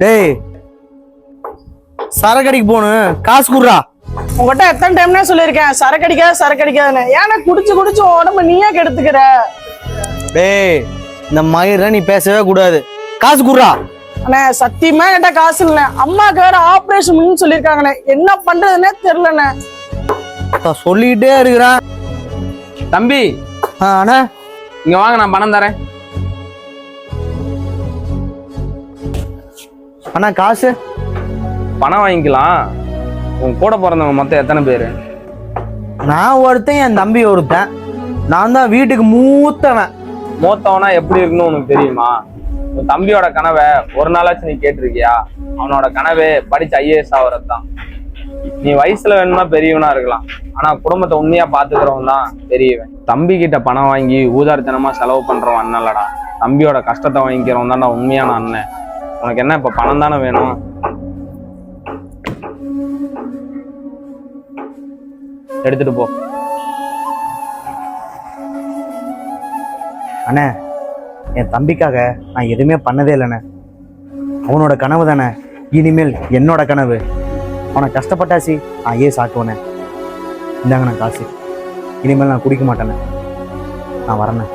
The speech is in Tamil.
டேய் சரக்கடிக்கு போகணும், காசு குடுறா. உங்ககிட்ட எத்தனை டைம்னே சொல்லியிருக்கேன் சரக்கு அடிக்காதுன்னு. ஏன்னா குடிச்சு குடிச்சு உடம்பு நீயே கெடுத்துக்கிற. டேய் இந்த மயிர நீ பேசவே கூடாது, காசு குடுறா. அண்ணே சத்தியமா என்கிட்ட காசு இல்லைண்ணே. அம்மாவுக்கு வேற ஆப்ரேஷன் சொல்லியிருக்காங்கண்ணே. என்ன பண்றதுன்னே தெரியலண்ணே. சொல்லிக்கிட்டே இருக்கிறேன். தம்பி அண்ணா இங்க வாங்க, நான் பணம் தரேன். அண்ணா காசு. பணம் வாங்கிக்கலாம். உன் கூட பிறந்தவங்க மொத்தம் எத்தனை பேரு? நான் ஒருத்தன், என் தம்பி ஒருத்தன். நான் தான் வீட்டுக்கு மூத்தவன். மூத்தவனா எப்படி இருக்குன்னு உனக்கு தெரியுமா? உன் தம்பியோட கனவை ஒரு நாளாச்சும் நீ கேட்டிருக்கியா? அவனோட கனவே படிச்சு ஐஏஎஸ் ஆகுறதுதான். நீ வயசுல வேணும்னா பெரியவனா இருக்கலாம், ஆனா குடும்பத்தை உண்மையா பாத்துக்கிறவன் தான் பெரியவன். தம்பி கிட்ட பணம் வாங்கி ஊதாரித்தனமா செலவு பண்றவன் அண்ணன் இல்லடா, தம்பியோட கஷ்டத்தை வாங்கிக்கிறவன் தான்டா உண்மையான அண்ணன். உனக்கு என்ன இப்ப பணம் தானே வேணும்? எடுத்துட்டு போ. அண்ணே என் தம்பிக்காக நான் எதுவுமே பண்ணதே இல்லைண்ணே. அவனோட கனவு தானே இனிமேல் என்னோட கனவு. அவனை கஷ்டப்பட்டாச்சு நான் ஏன் சாக்குவேனே. இந்தாங்க நான் காசு. இனிமேல் நான் குடிக்க மாட்டேனே. நான் வரேண்ணே.